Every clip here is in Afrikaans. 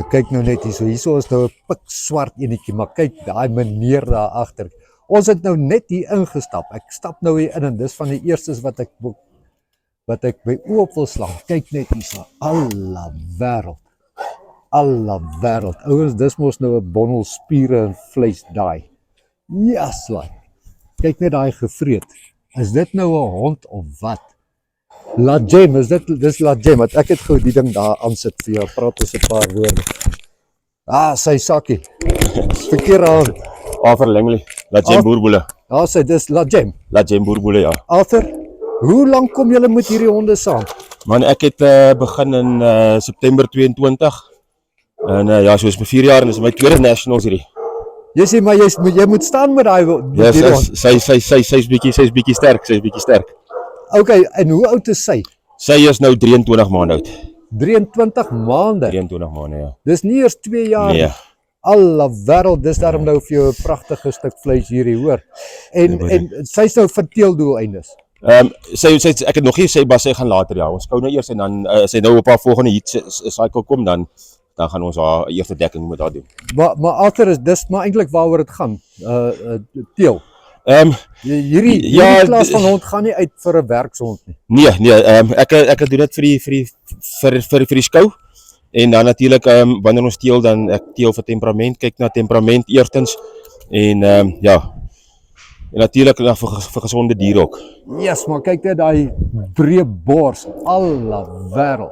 Kyk nou net hierso is nou 'n pikswart enetjie, maar kyk daai meneer daar agter. Ons het nou net hier ingestap. Ek stap nou hier in en dis van die eerstes wat ek my oë op wil slaan. Kyk net hierso. Alla wêreld. Ouens, dis mos nou 'n bondel spiere en vleis daai. Yes, like. Kyk net daai gevreet. Is dit nou 'n hond of wat? La Gem, dis La Gem, want ek het gou die ding daar aansit vir jou, praat ons 'n paar woorde. Sy sakkie. Verkeerde hand. Arthur Langley, La Gem boerboele. Dis La Gem. La Gem boerboele, ja. Arthur, hoe lank kom julle met hierdie honde saam? Man, ek het begin in September 22. En ja, soos vir 4 jaar en dis my tweede nationals hierdie. Jy sê maar jy moet staan met daai Ja, sy's bietjie sterk. Okay, en hoe oud is sy? Sy is nou 23 maande oud. 23 maande. 23 maande, ja. Dis nie eers 2 jaar. Nee. Alla wêreld, dis daarom nou vir jou 'n pragtige stuk vleis hierdie, hoor. En sy's nou vir teeldoeleindes. Ek het nog nie sê Bas, sy gaan later, ja. Ons kou nou eers en dan as sy nou op haar volgende heat cycle kom, dan gaan ons haar eerste dekking met haar doen. Maar Arthur, dis maar eintlik waaroor dit gaan. Teel. Hierdie klas van hond gaan nie uit vir 'n werkshond nie. Nee, ek doen dit vir die skou. En dan natuurlik wanneer ons teel, dan ek teel vir temperament, kyk na temperament eerstens en ja. En natuurlik vir gesonde diere ook. Yes, maar kyk net daai breë bors, alla wêreld.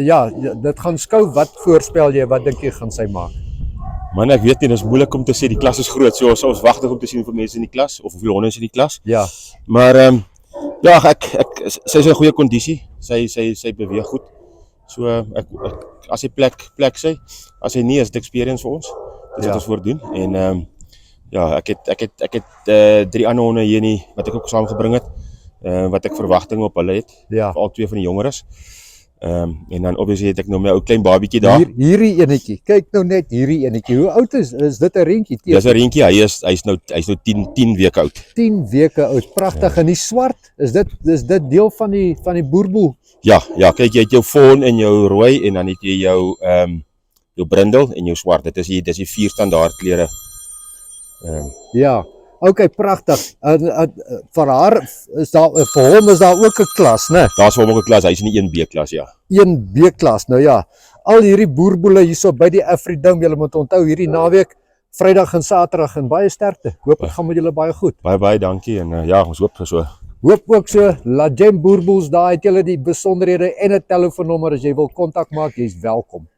Ja, dit gaan skou. Wat voorspel jy? Wat dink jy gaan sy maak? Man, ek weet nie, dit is moeilik om te sê, die klas is groot, so ons wag om te sien hoeveel mense in die klas of hoeveel honde is in die klas. Ja. Maar ja, sy is in goeie kondisie. Sy beweeg goed. So as hy plek sy, as hy nie is dit experience vir ons. Dis wat ons voordoen en ja, ek het 3 ander honde hier nie wat ek ook saamgebring het. Wat ek verwagtinge op hulle het. Ja. Al 2 van die jongeres. En dan obviously het ek nog my ou klein babietjie daar. Hierdie enetjie. Kyk nou net hierdie enetjie. Hoe oud is dit 'n reentjie? Dis 'n reentjie. Hy's nou 10 weke oud. 10 weke oud. Pragtig. Ja. En die swart, is dit deel van die boerboel? Ja, kyk, jy het jou fawn en jou rooi en dan het jy jou brindel en jou swart. Dis die 4 standaard kleure. Ja. Okay, pragtig. Vir haar vir hom is daar ook 'n klas, né? Daar's vir hom ook 'n klas. Hy's in die 1B klas, ja. 1B klas. Nou ja, al hierdie boerboele hierso by die Afridome, julle moet onthou hierdie naweek, Vrydag en Saterdag, en baie sterkte. Hoop dit gaan met julle baie goed. Baie dankie en ja, ons hoop so. Hoop ook so. La Gem boerboels, daar het julle die besonderhede en 'n telefoonnommer as jy wil kontak maak, jy's welkom.